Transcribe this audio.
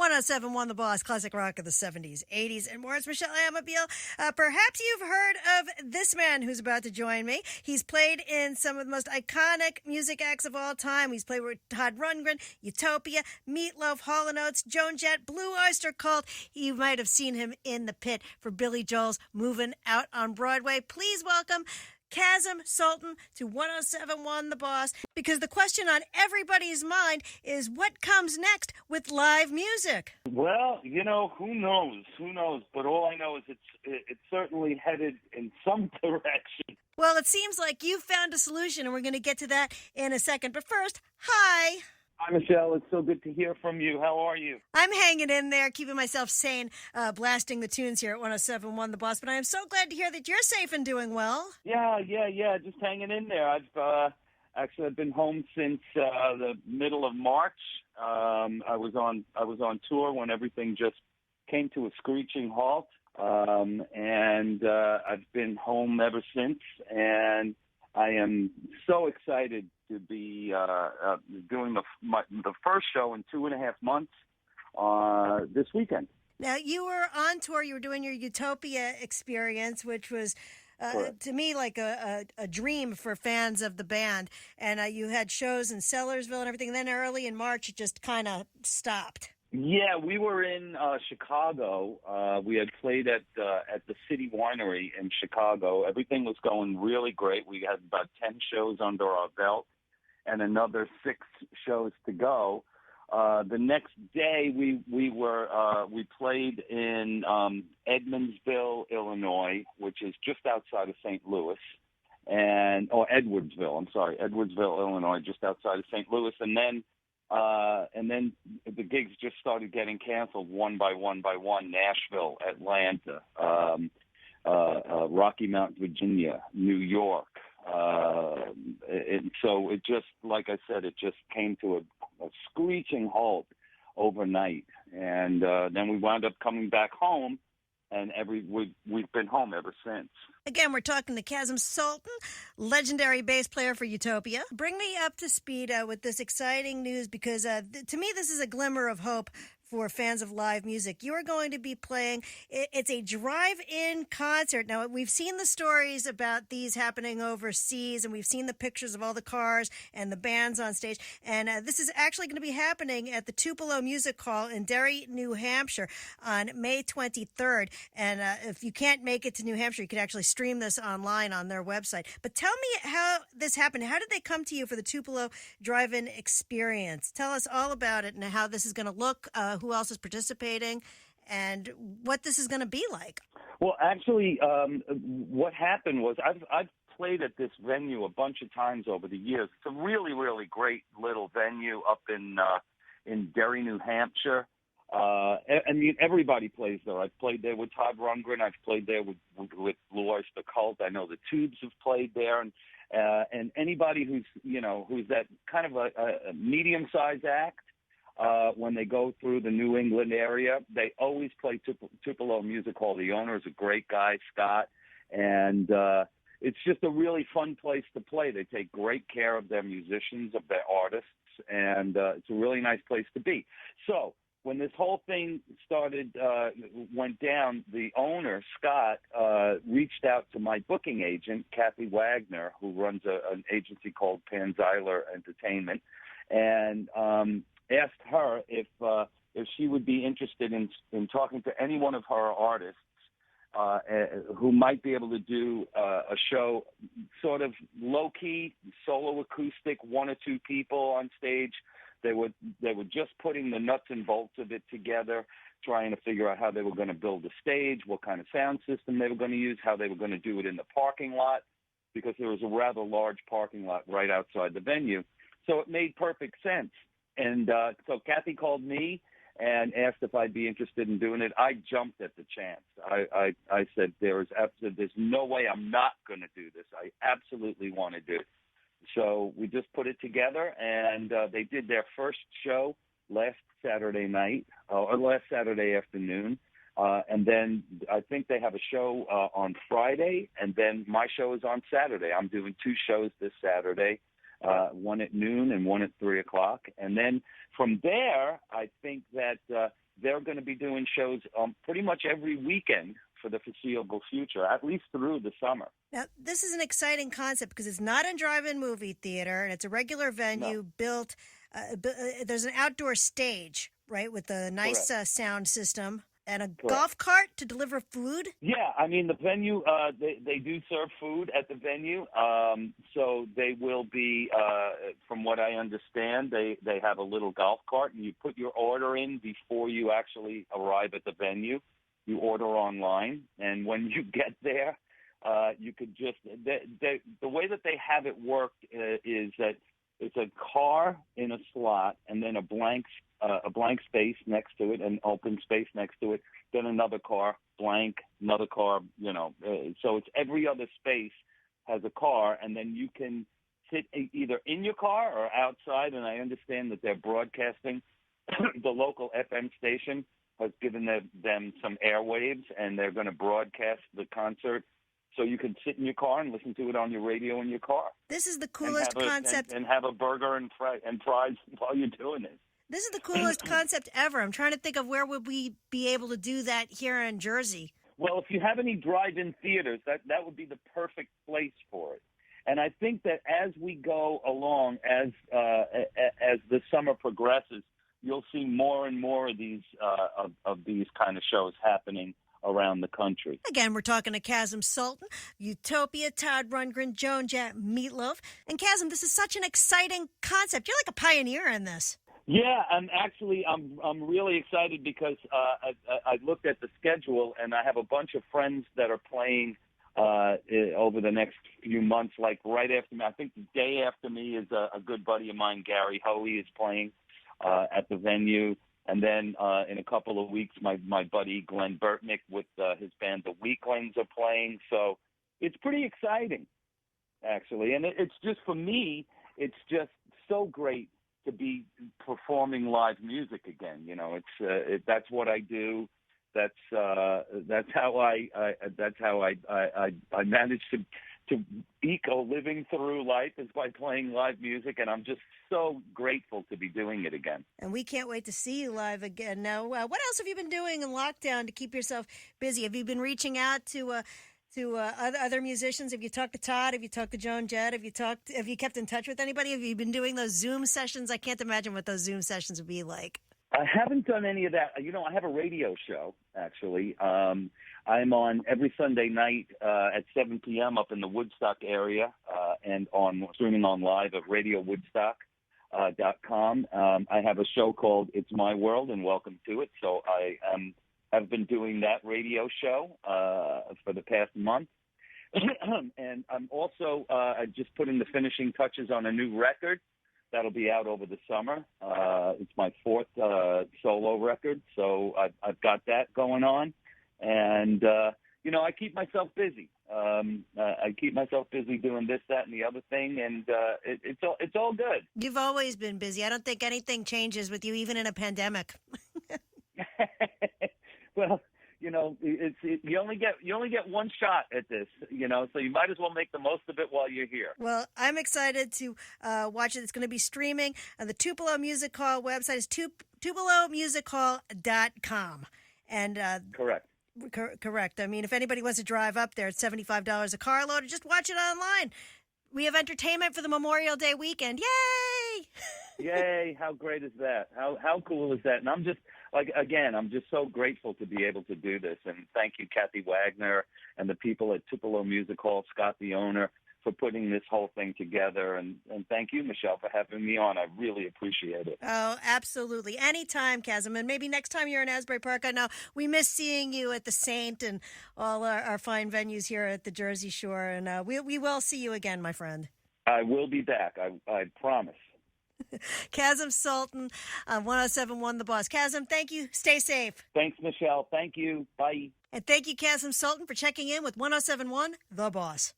107.1 The Boss, classic rock of the 70s, 80s, and more. It's Michele Amabile. Perhaps you've heard of this man who's about to join me. He's played in some of the most iconic music acts of all time. He's played with Todd Rundgren, Utopia, Loaf, Hall & Oates, Joan Jett, Blue Oyster Cult. You might have seen him in the pit for Billy Joel's Moving Out on Broadway. Please welcome Kasim Sulton to 107.1 The Boss, because the question on everybody's mind is what comes next with live music? Well, who knows? Who knows? But all I know is it's certainly headed in some direction. Well, it seems like you've found a solution, and we're going to get to that in a second. But first, hi. Hi, Michelle. It's so good to hear from you. How are you? I'm hanging in there, keeping myself sane, blasting the tunes here at 107.1 The Boss. But I am so glad to hear that you're safe and doing well. Yeah. Just hanging in there. I've been home since the middle of March. I was on tour when everything just came to a screeching halt, and I've been home ever since. And I am so excited to be doing the first show in 2.5 months this weekend. Now, you were on tour. You were doing your Utopia experience, which was, to me, like a dream for fans of the band. And you had shows in Sellersville and everything. And then early in March, it just kind of stopped. Yeah, we were in Chicago. We had played at the City Winery in Chicago. Everything was going really great. We had about 10 shows under our belt and another 6 shows to go. The next day, we played in Edmondsville, Illinois, which is just outside of St. Louis, Edwardsville, Illinois, just outside of St. Louis, and then the gigs just started getting canceled one by one. Nashville, Atlanta, Rocky Mount, Virginia, New York. And so it just, like I said, it just came to a screeching halt overnight. And then we wound up coming back home, and we've been home ever since. Again, we're talking to Kasim Sulton, legendary bass player for Utopia. Bring me up to speed with this exciting news, because to me this is a glimmer of hope for fans of live music. You are going to be playing, it's a drive-in concert. Now, we've seen the stories about these happening overseas, and we've seen the pictures of all the cars and the bands on stage. And this is actually going to be happening at the Tupelo Music Hall in Derry, New Hampshire on May 23rd. And if you can't make it to New Hampshire, you can actually stream this online on their website. But tell me how this happened. How did they come to you for the Tupelo drive-in experience? Tell us all about it and how this is going to look, who else is participating, and what this is going to be like. Well, actually, what happened was I've played at this venue a bunch of times over the years. It's a really, really great little venue up in Derry, New Hampshire. I mean, everybody plays there. I've played there with Todd Rundgren. I've played there with Blue Oyster Cult. I know the Tubes have played there, and anybody who's that kind of a medium-sized act. When they go through the New England area, they always play Tupelo Music Hall. The owner is a great guy, Scott, and it's just a really fun place to play. They take great care of their musicians, of their artists, and it's a really nice place to be. So when this whole thing went down, the owner, Scott, reached out to my booking agent, Kathy Wagner, who runs an agency called Panzeiler Entertainment, and asked her if she would be interested in talking to any one of her artists who might be able to do a show, sort of low-key, solo acoustic, 1 or 2 people on stage. They were just putting the nuts and bolts of it together, trying to figure out how they were going to build a stage, what kind of sound system they were going to use, how they were going to do it in the parking lot, because there was a rather large parking lot right outside the venue. So it made perfect sense. And so Kathy called me and asked if I'd be interested in doing it. I jumped at the chance. I said, there's no way I'm not going to do this. I absolutely want to do it. So we just put it together, and they did their first show last Saturday afternoon. And then I think they have a show on Friday, and then my show is on Saturday. I'm doing 2 shows this Saturday. One at noon and one at 3 o'clock. And then from there, I think that they're going to be doing shows pretty much every weekend for the foreseeable future, at least through the summer. Now, this is an exciting concept because it's not a drive-in movie theater, and it's a regular venue built. There's an outdoor stage, right, with a nice sound system and a golf cart to deliver food. Yeah, I mean, the venue, they do serve food at the venue. So they will be, from what I understand, they have a little golf cart, and you put your order in before you actually arrive at the venue. You order online, and when you get there, you could just the way that they have it worked is that it's a car in a slot, and then a blank space next to it, an open space next to it, then another car, blank, another car. So it's every other space has a car, and then you can sit either in your car or outside. And I understand that they're broadcasting. The local FM station has given them some airwaves, and they're going to broadcast the concert, so you can sit in your car and listen to it on your radio in your car. This is the coolest concept. And have a burger and fries while you're doing it. This is the coolest concept ever. I'm trying to think of where would we be able to do that here in Jersey. Well, if you have any drive-in theaters, that would be the perfect place for it. And I think that as we go along, as the summer progresses, you'll see more and more of these kind of shows happening around the country. Again, we're talking to Kasim Sulton, Utopia, Todd Rundgren, Joan Jett, Meatloaf. And Kasim, this is such an exciting concept. You're like a pioneer in this. Yeah, I'm really excited because I looked at the schedule, and I have a bunch of friends that are playing over the next few months. Like right after me, I think the day after me is a good buddy of mine, Gary Hoey, is playing at the venue. And then in a couple of weeks, my buddy Glenn Burtnick with his band The Weaklings are playing. So it's pretty exciting, actually. And it's just, for me, it's just so great to be performing live music again. That's what I do. That's how I manage to eke a living through life, is by playing live music, and I'm just so grateful to be doing it again. And we can't wait to see you live again. Now, what else have you been doing in lockdown to keep yourself busy? Have you been reaching out to other musicians? Have you talked to Todd? Have you talked to Joan Jett? Have you kept in touch with anybody? Have you been doing those Zoom sessions? I can't imagine what those Zoom sessions would be like. I haven't done any of that. I have a radio show, actually. I'm on every Sunday night at 7 p.m. up in the Woodstock area, and streaming on live at radiowoodstock.com. I have a show called It's My World, and welcome to it. So I have been doing that radio show for the past month. And I'm also just putting the finishing touches on a new record that'll be out over the summer. It's my fourth solo record, so I've got that going on. And, I keep myself busy. I keep myself busy doing this, that, and the other thing, and it's all good. You've always been busy. I don't think anything changes with you, even in a pandemic. Well, you only get one shot at this, so you might as well make the most of it while you're here. Well, I'm excited to watch it. It's going to be streaming. The Tupelo Music Hall website is tupelomusichall.com. And correct. Correct. I mean, if anybody wants to drive up there, it's $75 a carload, or just watch it online. We have entertainment for the Memorial Day weekend. Yay! Yay! How great is that? How cool is that? And I'm just so grateful to be able to do this. And thank you, Kathy Wagner, and the people at Tupelo Music Hall, Scott, the owner, for putting this whole thing together. And thank you, Michelle, for having me on. I really appreciate it. Oh, absolutely. Anytime, Kasim. And maybe next time you're in Asbury Park. I know we miss seeing you at the Saint and all our fine venues here at the Jersey Shore. And we will see you again, my friend. I will be back. I promise. Kasim Sulton on 107.1 The Boss. Kasim, thank you. Stay safe. Thanks, Michelle. Thank you. Bye. And thank you, Kasim Sulton, for checking in with 107.1 The Boss.